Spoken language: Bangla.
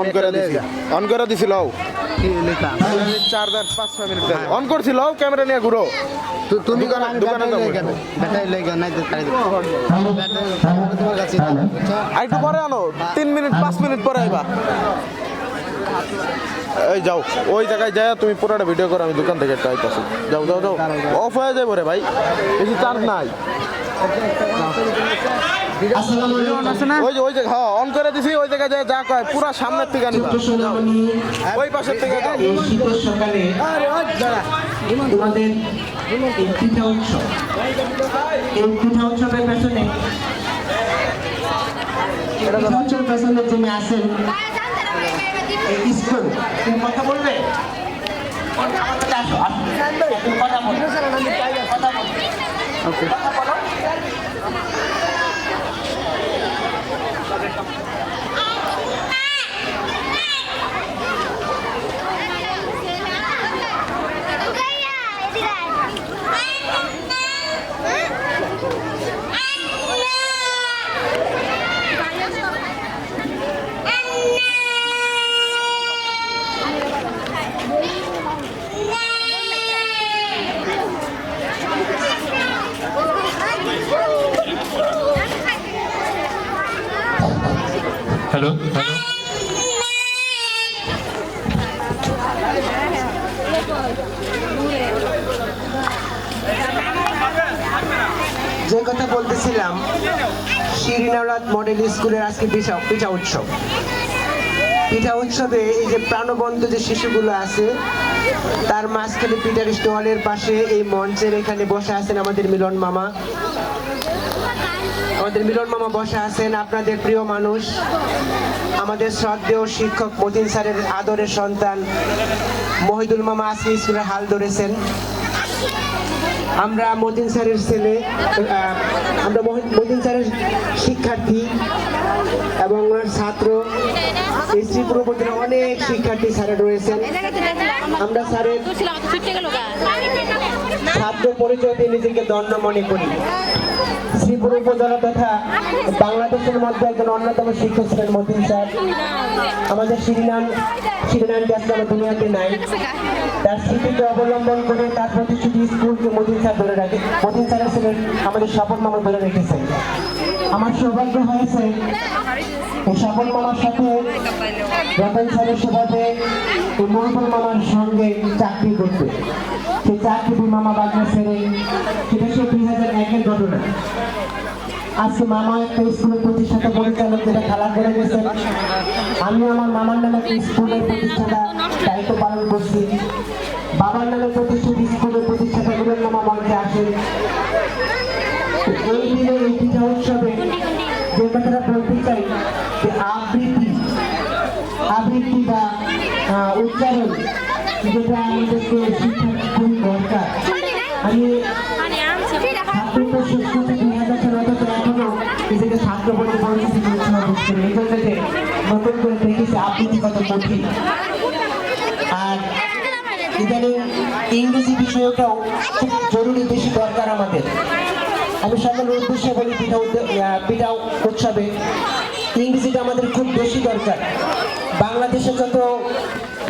অন করে দিছিল 4-5-6 মিনিট অন করছিল ক্যামেরা নিয়ে ঘুরো তুমি দোকানে একটু পরে আনো 3 মিনিট 5 মিনিট পরে আইবা এই যাও ওই জায়গায় যায় তুমি পুরোটা ভিডিও করো আমি দোকান থেকে একটা আইতাছি যাও যাও যাও অফ হয়ে যাবে রে ভাই বেশি চার্জ নাই ওই যে হ্যাঁ অন করে দিছি ওই জায়গায় যা কয় পুরো সামনের থেকে নিবা ওই পাশের থেকে শীতের সকালে তোমাদের পিঠা উৎসব এই পিঠা উৎসবের পেছনে যিনি আছেন এই স্কুল তুমি কথা বলবে কথা বলবে হ্যালো যে কথা বলতেছিলাম শিরিন আওলাদ মডেল স্কুলের আজকে পিঠা উৎসব পিঠা উৎসবে এই যে প্রাণবন্ত যে শিশুগুলো আছে তার মাঝখানে পিঠার স্টলের পাশে এই মঞ্চের এখানে বসে আছেন আমাদের মিলন মামা বসে আছেন আপনাদের প্রিয় মানুষ আমাদের শ্রদ্ধেয় শিক্ষক মতিন স্যারের আদরের সন্তান মহিদুল মামা আজকে স্কুলের হাল ধরেছেন আমরা মতিন স্যারের ছেলে আমরা মতিন স্যারের শিক্ষার্থী এবং ওনার ছাত্র এই শ্রীপুর উপজেলার অনেক শিক্ষার্থী স্যারের রয়েছেন আমরা স্যারের ছাত্র পরিচয় দিয়ে নিজেকে দণ্ড মনে করি শ্রীপুর উপজেলা তথা বাংলাদেশের মধ্যে একজন অন্যতম শিক্ষক ছিলেন মতিন স্যার আমাদের শিরিনান আজকে আমার দুনিয়াতে নাই তার স্মৃতিকে অবলম্বন করে তার প্রতিষ্ঠিত স্কুলকে মতিন স্যার ধরে রাখে মতিন স্যারের ছিলেন আমাদের স্বপন মামা ধরে রেখেছেন আমার সৌভাগ্য হয়েছে এই স্বপন মামার সাথে রতন স্যারের সুবাদে এই মহিদুল মামার সঙ্গে চাকরি করতে সেই চাকরি মামা বাগনা ছেড়ে সেটা সে 2001-এর ঘটনা আজকে মামা একটা স্কুলের প্রতিষ্ঠাতা পরিচালক যেটা খেলা করে গেছেন আমি আমার মামার নামে একটা স্কুলের প্রতিষ্ঠাতা দায়িত্ব পালন করছি বাবার নামে প্রতিষ্ঠিত স্কুলের প্রতিষ্ঠাতা মিলন মামা মঞ্চে আসেন এই দিনে এই পিঠা উৎসবে যে কথাটা বলতে চাই যে আবৃত্তি বা উচ্চারণ যেটা আমাদেরকে শিক্ষা খুবই দরকার আমি ছাত্রত্ব শেষ করতে 2000 অথচ এখনো নিজেকে ছাত্র বলে পরিচিতি পরিচালনা করছে এই জন্য নতুন করে দেখেছি আবৃত্তি কত কঠিন আর ইদানিং ইংরেজি বিষয়টাও খুব জরুরি বেশি দরকার আমাদের আমি সকল উদ্দেশ্যে বলি পিঠা উৎসবে ইংরেজিটা আমাদের খুব বেশি দরকার বাংলাদেশে যত